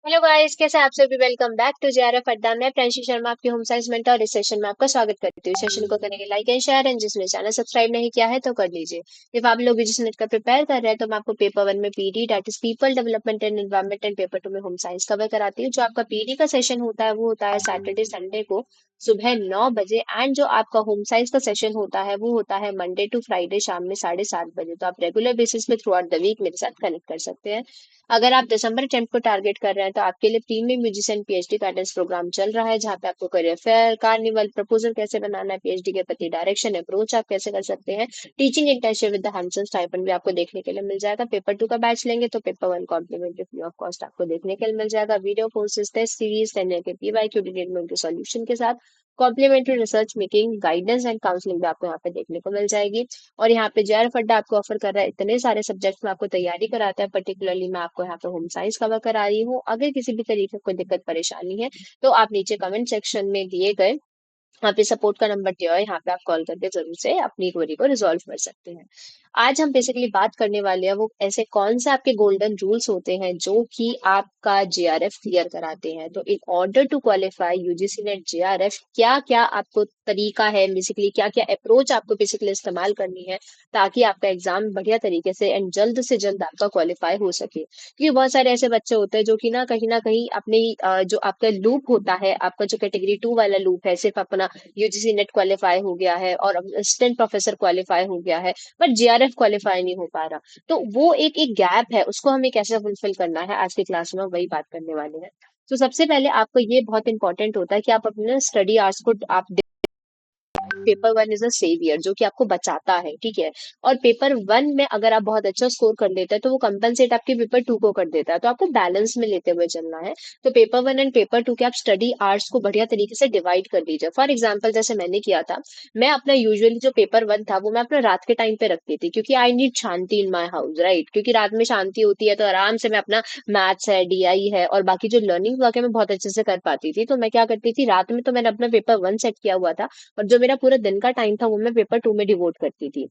Hello guys, कैसे आप सभी। वेलकम बैक टू जेआरएफ अड्डा। मैं प्रियांशी शर्मा आपकी होम साइंस मेंटर और इस सेशन में आपका स्वागत करती हूँ। इस सेशन को करेंगे लाइक एंड शेयर, एंड जिसने चैनल सब्सक्राइब नहीं किया है तो कर लीजिए। जब आप लोग जिस नेट का प्रिपेयर कर रहे हैं तो मैं आपको पेपर वन में PD that is people development and environment, and paper to में होम साइंस कवर कराती हूँ। जो आपका पीडी का सेशन होता है वो होता है सैटरडे संडे को सुबह 9 बजे, एंड जो आपका होम साइंस का सेशन होता है वो होता है मंडे टू फ्राइडे शाम में 7:30 बजे। तो आप रेगुलर बेसिस पे थ्रू आउट द वीक मेरे साथ कनेक्ट कर सकते हैं। अगर आप दिसंबर अटेम्प्ट को टारगेट कर रहे हैं तो आपके लिए premium musician PhD guidance program चल रहा है, जहाँ पे आपको करियर फेयर, कार्निवल, प्रपोजल कैसे बनाना है, पीएचडी के प्रति डायरेक्शन अप्रोच आप कैसे कर सकते हैं, teaching internship with the handsome stipend भी आपको देखने के लिए मिल जाएगा। पेपर टू का बैच लेंगे तो paper one complimentary free of cost आपको देखने के लिए मिल जाएगा। Video courses, test series, ten के पीवाईक्यू डिटेल में उनके सॉल्यूशन के साथ complimentary research making guidance and counselling भी आपको यहाँ पे देखने को मिल जाएगी। और यहाँ पे जेआरएफ अड्डा आपको ऑफर कर रहा है इतने सारे सब्जेक्ट में आपको तैयारी कराता है। पर्टिकुलरली मैं आपको यहाँ पे होम साइंस कवर करा रही हूँ। अगर किसी भी तरीके की कोई दिक्कत परेशानी है तो आप नीचे कमेंट सेक्शन में दिए गए वहाँ पे सपोर्ट का नंबर दिया है, यहाँ पे आप कॉल करके जरूर से अपनी क्वेरी को रिजॉल्व कर सकते हैं। आज हम बेसिकली बात करने वाले हैं वो ऐसे कौन से आपके गोल्डन रूल्स होते हैं जो कि आपका जेआरएफ क्लियर कराते हैं। तो in order to qualify UGC NET JRF क्या क्या आपको तरीका है, बेसिकली क्या क्या अप्रोच आपको बेसिकली इस्तेमाल करनी है ताकि आपका एग्जाम बढ़िया तरीके से जल्द आपका क्वालिफाई हो सके। क्योंकि बहुत सारे ऐसे बच्चे होते हैं जो कि ना कहीं अपनी जो आपका लूप होता है, आपका जो कैटेगरी टू वाला लूप है, सिर्फ अपना यूजीसी नेट क्वालिफाई हो गया है और असिस्टेंट प्रोफेसर क्वालिफाई हो गया है, पर जेआरएफ क्वालिफाई नहीं हो पा रहा। तो वो एक एक गैप है, उसको हमें कैसे फुलफिल करना है आज की क्लास में वही बात करने वाले हैं। तो सबसे पहले आपको ये बहुत इंपॉर्टेंट होता है कि आप अपने स्टडी आवर्स को आप paper one is a saviour जो कि आपको बचाता है, ठीक है। और पेपर वन में अगर आप बहुत अच्छा स्कोर कर लेते हैं तो वो कंपनसेट आपके पेपर टू को कर देता है। तो आपको बैलेंस में लेते हुए चलना है। तो paper one and paper to के आप स्टडी आवर्स को बढ़िया तरीके से डिवाइड कर लीजिए। फॉर एग्जाम्पल जैसे मैंने किया था, मैं अपना यूजुअली जो पेपर वन था वो मैं अपना रात के टाइम पे रखती थी, क्योंकि I need Shanti in my house, right. क्योंकि रात में शांति होती है तो आराम से मैं अपना मैथ्स है, डीआई है और बाकी जो लर्निंग वर्क है मैं बहुत अच्छे से कर पाती थी। तो मैं क्या करती थी, रात में तो मैंने अपना पेपर वन सेट किया हुआ था और जो मेरा पूरा दिन का टाइम था वो मैं पेपर टू में डिवोट करती थी।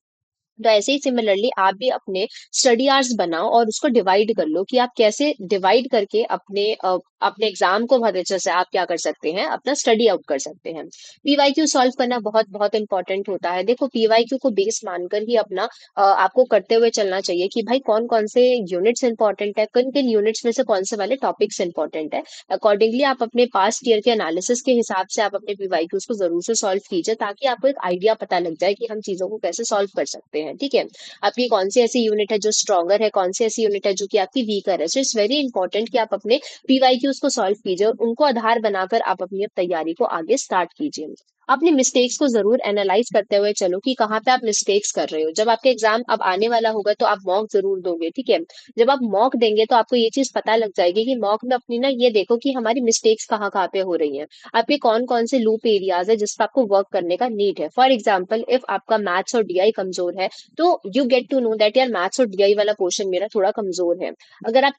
तो ऐसे ही सिमिलरली आप भी अपने स्टडी आवर्स बनाओ और उसको डिवाइड कर लो कि आप कैसे डिवाइड करके अपने एग्जाम को बहुत अच्छे से आप क्या कर सकते हैं, अपना स्टडी आउट कर सकते हैं। पीवाईक्यू सॉल्व करना बहुत बहुत इंपॉर्टेंट होता है। देखो, पीवाईक्यू को बेस मानकर ही अपना आपको करते हुए चलना चाहिए कि भाई कौन कौन से यूनिट्स इंपॉर्टेंट है, किन किन यूनिट्स में से कौन से वाले टॉपिक्स इंपॉर्टेंट है। अकॉर्डिंगली आप अपने पास्ट ईयर के एनालिसिस के हिसाब से आप अपने पीवाईक्यूज को जरूर से सॉल्व कीजिए, ताकि आपको एक आइडिया पता लग जाए कि हम चीजों को कैसे सॉल्व कर सकते हैं, ठीक है। आपकी कौन सी ऐसी यूनिट है जो स्ट्रॉगर है, कौन सी ऐसी यूनिट है जो कि आपकी वीकर है। सो इट्स वेरी इंपॉर्टेंट कि आप अपने पीवाईक्यूज को सॉल्व कीजिए और उनको आधार बनाकर आप अपनी अब तैयारी को आगे स्टार्ट कीजिए। अपनी मिस्टेक्स को जरूर एनालाइज करते हुए चलो कि कहाँ पे आप मिस्टेक्स कर रहे हो। जब आपके एग्जाम अब आने वाला होगा तो आप मॉक जरूर दोगे, ठीक है। जब आप मॉक देंगे तो आपको ये चीज पता लग जाएगी कि मॉक में अपनी ना ये देखो कि हमारी मिस्टेक्स कहाँ कहाँ पे हो रही हैं, आपके कौन कौन से लूप एरियाज है जिस पर आपको वर्क करने का नीड है। फॉर एग्जाम्पल, इफ आपका मैथ्स और डीआई कमजोर है तो you get to know that यार मैथ्स और डीआई वाला पोर्शन मेरा थोड़ा कमजोर है। अगर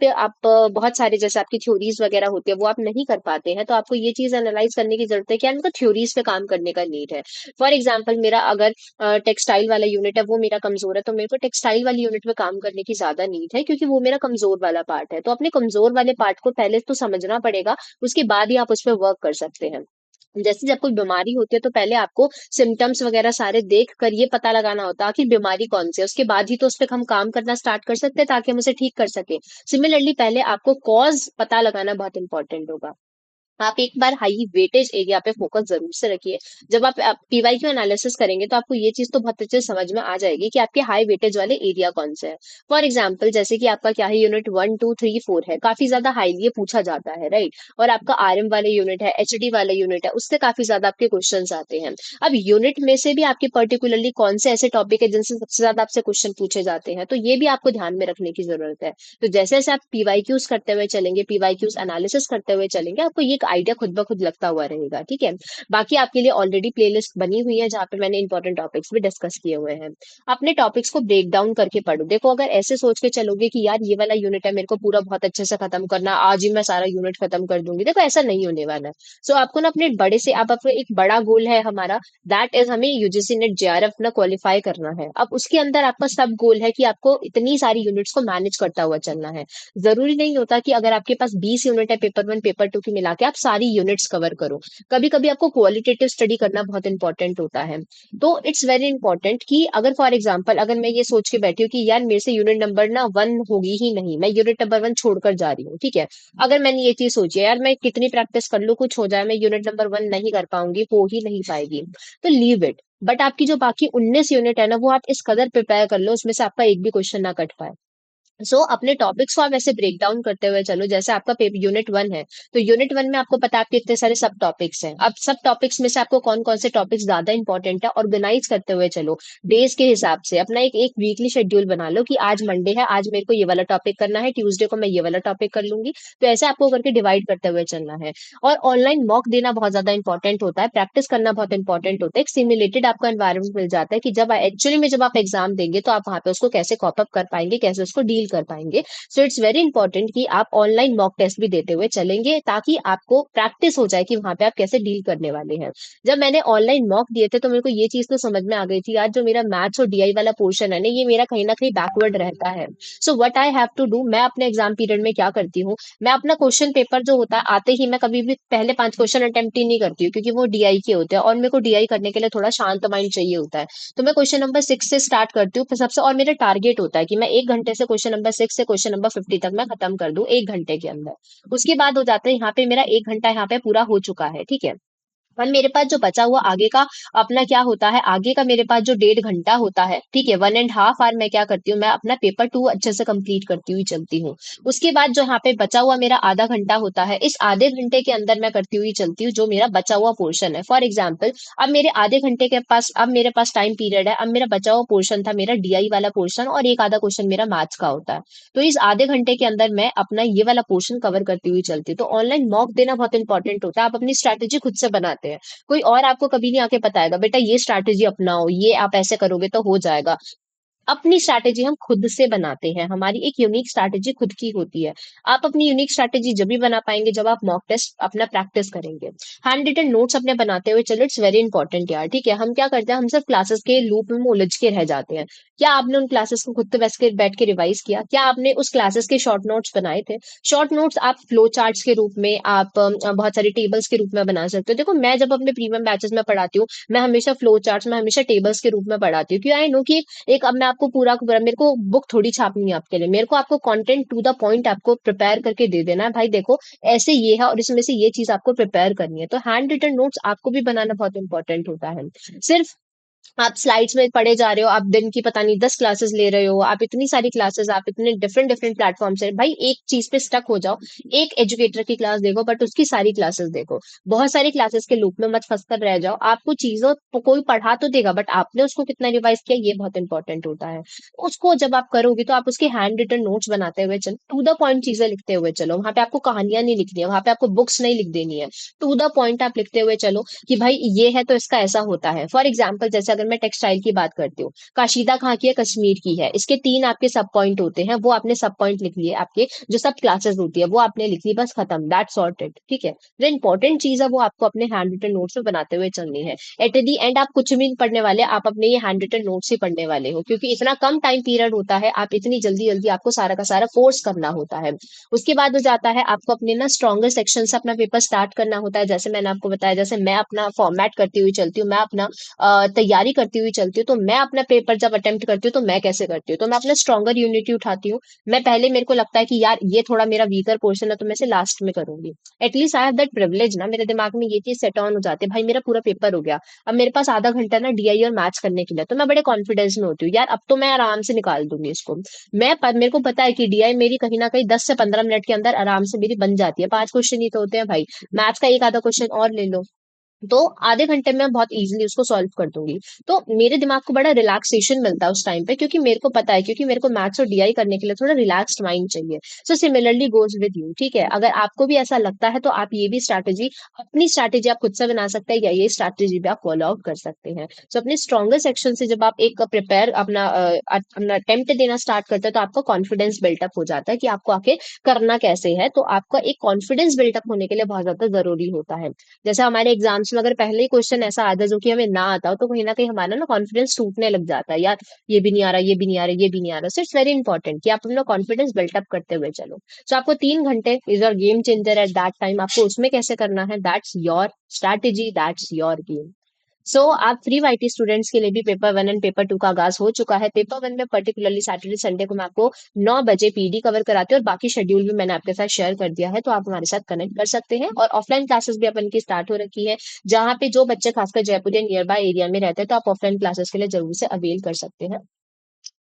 बहुत सारे जैसे आपकी थ्योरीज वगैरह होती है वो आप नहीं कर पाते हैं तो आपको ये चीज एनालाइज करने की जरूरत है कि यार मेरे को थ्योरीज पे काम करने का नीड है। फॉर एग्जाम्पल, मेरा अगर टेक्सटाइल वाला यूनिट है वो मेरा कमजोर है तो मेरे को टेक्सटाइल वाली यूनिट में काम करने की ज्यादा नीड है, क्योंकि वो मेरा कमजोर वाला पार्ट है। तो अपने कमजोर वाले पार्ट को पहले तो समझना पड़ेगा, उसके बाद ही आप उस पर वर्क कर सकते हैं। जैसे जब कोई बीमारी होती है तो पहले आपको सिम्टम्स वगैरह सारे देख कर ये पता लगाना होता है कि बीमारी कौन सी है, उसके बाद ही तो उस पर हम काम करना स्टार्ट कर सकते हैं ताकि हम उसे ठीक कर सके। सिमिलरली पहले आपको कॉज पता लगाना बहुत इंपॉर्टेंट होगा। आप एक बार हाई वेटेज एरिया पे फोकस जरूर से रखिए। जब आप पीवाईक्यू एनालिसिस करेंगे तो आपको ये चीज तो बहुत अच्छे से समझ में आ जाएगी कि आपके हाई वेटेज वाले एरिया कौन से हैं। फॉर एग्जाम्पल, जैसे कि आपका क्या है, unit one two three four है, काफी ज्यादा हाईली पूछा जाता है, राइट। और आपका आरएम वाले यूनिट है, एचडी वाला यूनिट है, उससे काफी ज्यादा आपके क्वेश्चन आते हैं। अब यूनिट में से भी आपके पर्टिकुलरली कौन से ऐसे टॉपिक है जिनसे सबसे ज्यादा आपसे क्वेश्चन पूछे जाते हैं, तो ये भी आपको ध्यान में रखने की जरूरत है। तो जैसे जैसे आप पीवाईक्यूज करते हुए चलेंगे, पीवाईक्यूज एनालिसिस करते हुए चलेंगे, आपको ये एक आइडिया खुद ब खुद लगता हुआ रहेगा, ठीक है। बाकी आपके लिए ऑलरेडी प्लेलिस्ट बनी हुई है जहाँ पे मैंने इंपॉर्टेंट टॉपिक्स भी डिस्कस किए हुए हैं। अपने टॉपिक्स को ब्रेक डाउन करके पढ़ो। देखो अगर ऐसे सोच के चलोगे कि यार ये वाला यूनिट है, मेरे को पूरा बहुत अच्छे से खत्म करना, आज ही मैं सारा यूनिट खत्म कर दूंगी, देखो ऐसा नहीं होने वाला है। सो आपको ना अपने बड़े से, आप अपने एक बड़ा गोल है हमारा, दैट इज हमें यूजीसी नेट जेआरएफ ना क्वालिफाई करना है। अब उसके अंदर आपका सब गोल है कि आपको इतनी सारी यूनिट्स को मैनेज करता हुआ चलना है। जरूरी नहीं होता कि अगर आपके पास 20 यूनिट है पेपर वन पेपर टू की मिला के आप सारी यूनिट्स कवर करो। कभी कभी आपको क्वालिटेटिव स्टडी करना बहुत इंपॉर्टेंट होता है। तो इट्स वेरी इंपॉर्टेंट कि अगर फॉर एग्जाम्पल अगर मैं ये सोच के बैठी हूँ कि यार मेरे से यूनिट नंबर ना वन होगी ही नहीं, मैं यूनिट नंबर वन छोड़कर जा रही हूँ, ठीक है। अगर मैंने ये चीज सोची है यार मैं कितनी प्रैक्टिस कर लूँ कुछ हो जाए, मैं यूनिट नंबर वन नहीं कर पाऊंगी, हो ही नहीं पाएगी, तो लीव इट। बट आपकी जो बाकी 19 यूनिट है ना, वो आप इस कदर प्रिपेयर कर लो उसमें से आपका एक भी क्वेश्चन ना कट पाए। अपने टॉपिक्स को आप ऐसे ब्रेक डाउन करते हुए चलो। जैसे आपका यूनिट वन है, तो यूनिट वन में आपको पता है आपके इतने सारे सब टॉपिक्स हैं। अब सब टॉपिक्स में से आपको कौन कौन से टॉपिक्स ज्यादा इंपॉर्टेंट है ऑर्गेनाइज करते हुए चलो। डेज के हिसाब से अपना एक एक वीकली शेड्यूल बना लो कि आज मंडे है, आज मेरे को ये वाला टॉपिक करना है, ट्यूसडे को मैं ये वाला टॉपिक कर लूंगी। तो ऐसे आपको करके डिवाइड करते हुए चलना है। और ऑनलाइन मॉक देना बहुत ज्यादा इंपॉर्टेंट होता है, प्रैक्टिस करना बहुत इंपॉर्टेंट होता है। एक सिमुलेटेड आपका एनवायरमेंट मिल जाता है कि जब एक्चुअली में जब आप एग्जाम देंगे तो आप वहां पे उसको कैसे कॉप अप कर पाएंगे, कैसे उसको डील कर पाएंगे। सो इट्स वेरी इंपॉर्टेंट कि आप ऑनलाइन मॉक टेस्ट भी देते हुए चलेंगे ताकि आपको प्रैक्टिस हो जाए कि वहां पे आप कैसे डील करने वाले हैं। जब मैंने ऑनलाइन मॉक दिए थे तो मेरे को ये चीज तो समझ में आ गई थी यार, जो मेरा मैथ्स और डीआई वाला पोर्शन है ना, ये मेरा कहीं ना कहीं बैकवर्ड रहता है। So what I have to do, मैं अपने एग्जाम पीरियड में क्या करती हूँ, मैं अपना क्वेश्चन पेपर जो होता है आते ही मैं कभी भी पहले 5 क्वेश्चन अटेम्प्ट ही नहीं करती हूँ, क्योंकि वो डीआई के होते हैं और मेरे को डीआई करने के लिए थोड़ा शांत माइंड चाहिए होता है। तो मैं क्वेश्चन नंबर 6 से स्टार्ट करती हूँ फिर सबसे, और मेरा टारगेट होता है कि मैं 1 घंटे से क्वेश्चन नंबर 6 से क्वेश्चन नंबर 50 तक मैं खत्म कर दूं 1 घंटे के अंदर। उसके बाद हो जाता है यहाँ पे मेरा 1 घंटा यहाँ पे पूरा हो चुका है, ठीक है। और मेरे पास जो बचा हुआ आगे का अपना क्या होता है, आगे का मेरे पास जो 1.5 घंटा होता है, ठीक है, 1.5 आवर, मैं क्या करती हूँ, मैं अपना पेपर टू अच्छे से कंप्लीट करती हुई चलती हूँ। उसके बाद जो यहाँ पे बचा हुआ मेरा आधा घंटा होता है, इस आधे घंटे के अंदर मैं करती हुई चलती हूँ जो मेरा बचा हुआ पोर्शन है। फॉर एग्जाम्पल अब मेरे आधे घंटे के पास, अब मेरे पास टाइम पीरियड है, अब मेरा बचा हुआ पोर्शन था मेरा डीआई वाला पोर्शन और एक आधा क्वेश्चन मेरा मैथ्स का होता है। तो इस आधे घंटे के अंदर मैं अपना ये वाला पोर्शन कवर करती हुई चलती हूँ। तो ऑनलाइन मॉक देना बहुत इंपॉर्टेंट होता है, आप अपनी स्ट्रैटेजी खुद से बनाते हैं। कोई और आपको कभी नहीं आके बताएगा बेटा ये स्ट्रैटेजी अपनाओ, ये आप ऐसे करोगे तो हो जाएगा। अपनी स्ट्रैटेजी हम खुद से बनाते हैं, हमारी एक यूनिक स्ट्रैटेजी खुद की होती है। आप अपनी यूनिक स्ट्रैटेजी जब भी बना पाएंगे जब आप मॉक टेस्ट अपना प्रैक्टिस करेंगे। हैंड रिटन नोट्स अपने बनाते हुए चलो, इट्स वेरी इंपॉर्टेंट यार, ठीक है। हम क्या करते हैं, हम सिर्फ क्लासेस के लूप में उलझ के रह जाते हैं। क्या आपने उन क्लासेस को खुद से बैठ के रिवाइज किया, क्या आपने उस क्लासेस के शॉर्ट नोट्स बनाए थे। शॉर्ट नोट्स आप फ्लो चार्ट्स के रूप में, आप बहुत सारी टेबल्स के रूप में बना सकते हो। देखो मैं जब अपने प्रीमियम बैचेस में पढ़ाती हूँ, मैं हमेशा फ्लो चार्ट्स में, हमेशा टेबल्स के रूप में पढ़ाती हूँ, क्योंकि आई नो कि एक, अब मैं आपको पूरा का पूरा, मेरे को बुक थोड़ी छापनी है आपके लिए, मेरे को आपको कंटेंट टू द पॉइंट आपको प्रिपेयर करके दे देना है। भाई देखो ऐसे ये है और इसमें से ये चीज आपको प्रिपेयर करनी है। तो हैंड रिटन नोट्स आपको भी बनाना बहुत इंपॉर्टेंट होता है। सिर्फ आप स्लाइड्स में पढ़े जा रहे हो, आप दिन की पता नहीं 10 क्लासेस ले रहे हो, आप इतनी सारी क्लासेस, आप इतने डिफरेंट डिफरेंट प्लेटफॉर्म से, भाई एक चीज पे स्टक हो जाओ। एक एजुकेटर की क्लास देखो बट उसकी सारी क्लासेस देखो। बहुत सारी क्लासेस के लूप में मत फंस कर रह जाओ। आपको चीजों को कोई पढ़ा तो देगा बट आपने उसको कितना रिवाइज किया ये बहुत इंपॉर्टेंट होता है। उसको जब आप करोगे तो आप उसके हैंड रिटन नोट्स बनाते हुए चलो, टू द पॉइंट चीजें लिखते हुए चलो। वहां पे आपको कहानियां नहीं लिखनी है, वहां पे आपको बुक्स नहीं लिख देनी है। टू द पॉइंट आप लिखते हुए चलो कि भाई ये है तो इसका ऐसा होता है। फॉर एग्जाम्पल जैसे अगर मैं टेक्सटाइल की बात करती हूँ, काशीदा कहाँ की है, कश्मीर की है, इसके 3 आपके सब पॉइंट होते हैं, वो आपने सब पॉइंट लिख लिए, आपके जो सब क्लासेस होती है वो आपने लिख ली, बस खत्म, दैट सॉर्टेड, ठीक है। जो इंपॉर्टेंट चीज है वो आपको अपने हैंड रिटन नोट्स में बनाते हुए चलनी है। एट दी एंड आप कुछ भी नहीं पढ़ने वाले, आप अपने ये हैंड रिटन नोट्स ही पढ़ने वाले हो, क्योंकि इतना कम टाइम पीरियड होता है, आप इतनी जल्दी जल्दी आपको सारा का सारा कोर्स करना होता है। उसके बाद हो जाता है आपको अपने ना स्ट्रॉन्गर सेक्शन से अपना पेपर स्टार्ट करना होता है। जैसे मैंने आपको बताया, जैसे मैं अपना फॉर्मेट करती हुई चलती हूँ, मैं अपना तैयारी करती हुई चलती हूँ, तो मैं अपना पेपर जब अटेम्प्ट करती हूँ तो मैं कैसे करती हूँ, तो मैं अपना स्ट्रॉन्गर यूनिटी उठाती हूँ। मैं पहले, मेरे को लगता है कि यार ये थोड़ा मेरा वीकर पोर्शन है तो मैं इसे लास्ट में करूंगी। At least I have that privilege ना, मेरे दिमाग में ये चीज सेट ऑन हो जाती है, भाई मेरा पूरा पेपर हो गया, अब मेरे पास आधा घंटा ना डीआई और मैथ्स करने के लिए, तो मैं बड़े कॉन्फिडेंस में होती हूँ यार, अब तो मैं आराम से निकाल दूंगी इसको। मेरे को पता है कि डीआई मेरी कहीं ना कहीं 10 से 15 मिनट के अंदर आराम से मेरी बन जाती है, 5 क्वेश्चन ही तो होते हैं भाई, मैथ्स का एक आधा क्वेश्चन और ले लो, तो आधे घंटे में मैं बहुत इजीली उसको सॉल्व कर दूंगी। तो मेरे दिमाग को बड़ा रिलैक्सेशन मिलता है उस टाइम पे, क्योंकि मेरे को पता है, क्योंकि मेरे को मैथ्स और डीआई करने के लिए थोड़ा रिलैक्स्ड माइंड चाहिए। So similarly goes with you, ठीक है? अगर आपको भी ऐसा लगता है तो आप ये भी स्ट्रैटेजी, अपनी स्ट्रैटेजी आप खुद से बना सकते हैं, या ये स्ट्रैटेजी भी आप फॉलो आउट कर सकते हैं। सो अपने स्ट्रॉन्गर सेक्शन से जब आप एक प्रिपेयर अपना अटेम्प्ट देना स्टार्ट करते हैं, तो आपका कॉन्फिडेंस बिल्टअप हो जाता है कि आपको आके करना कैसे है। तो आपका एक कॉन्फिडेंस बिल्टअप होने के लिए बहुत ज्यादा जरूरी होता है। जैसे हमारे एग्जाम्स में अगर पहले ही क्वेश्चन ऐसा आता है जो कि हमें ना आता हो, तो कहीं ना कहीं हमारा ना कॉन्फिडेंस टूटने लग जाता है, यार ये भी नहीं आ रहा, ये भी नहीं आ रहा, ये भी नहीं आ रहा। सो इट्स वेरी इंपॉर्टेंट कि आप अपना कॉन्फिडेंस बिल्टअप करते हुए चलो। सो आपको 3 घंटे is your game changer at that time. आपको उसमें कैसे करना है, that's your strategy, that's your game. So आप फ्री वाईटी स्टूडेंट्स के लिए भी paper one and paper two का आगाज हो चुका है। पेपर वन में पर्टिकुलरली सैटरडे संडे को मैं आपको 9 बजे पीडी कवर कराती हूँ, और बाकी शेड्यूल भी मैंने आपके साथ शेयर कर दिया है, तो आप हमारे साथ कनेक्ट कर सकते हैं। और ऑफलाइन क्लासेस भी अपन की स्टार्ट हो रखी है, जहाँ पे जो बच्चे खासकर जयपुर या नियर बाय एरिया में रहते हैं, तो आप ऑफलाइन क्लासेस के लिए जरूर से अवेल कर सकते हैं।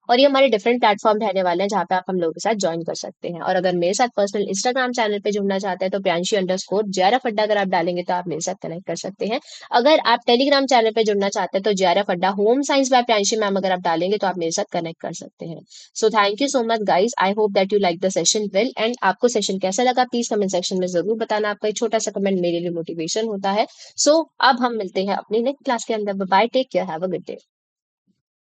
और ये हमारे डिफरेंट प्लेटफॉर्म रहने वाले हैं, जहाँ पे आप हम लोगों के साथ ज्वाइन कर सकते हैं। और अगर मेरे साथ पर्सनल इंस्टाग्राम चैनल पे जुड़ना चाहते हैं, तो प्रियांशी_JRF अड्डा अगर आप डालेंगे तो आप मेरे साथ कनेक्ट कर सकते हैं। अगर आप टेलीग्राम चैनल पे जुड़ना चाहते हैं, तो JRF अड्डा home science by Priyanshi ma'am अगर आप डालेंगे तो आप मेरे साथ कनेक्ट कर सकते हैं। So thank you so much guys, I hope that you like the session well. And आपको सेशन कैसा लगा, प्लीज कमेंट सेक्शन में जरूर बताना। आपका एक छोटा सा कमेंट मेरे लिए मोटिवेशन होता है। सो अब हम मिलते हैं अपनी नेक्स्ट क्लास के अंदर। Bye, take care, have a good day.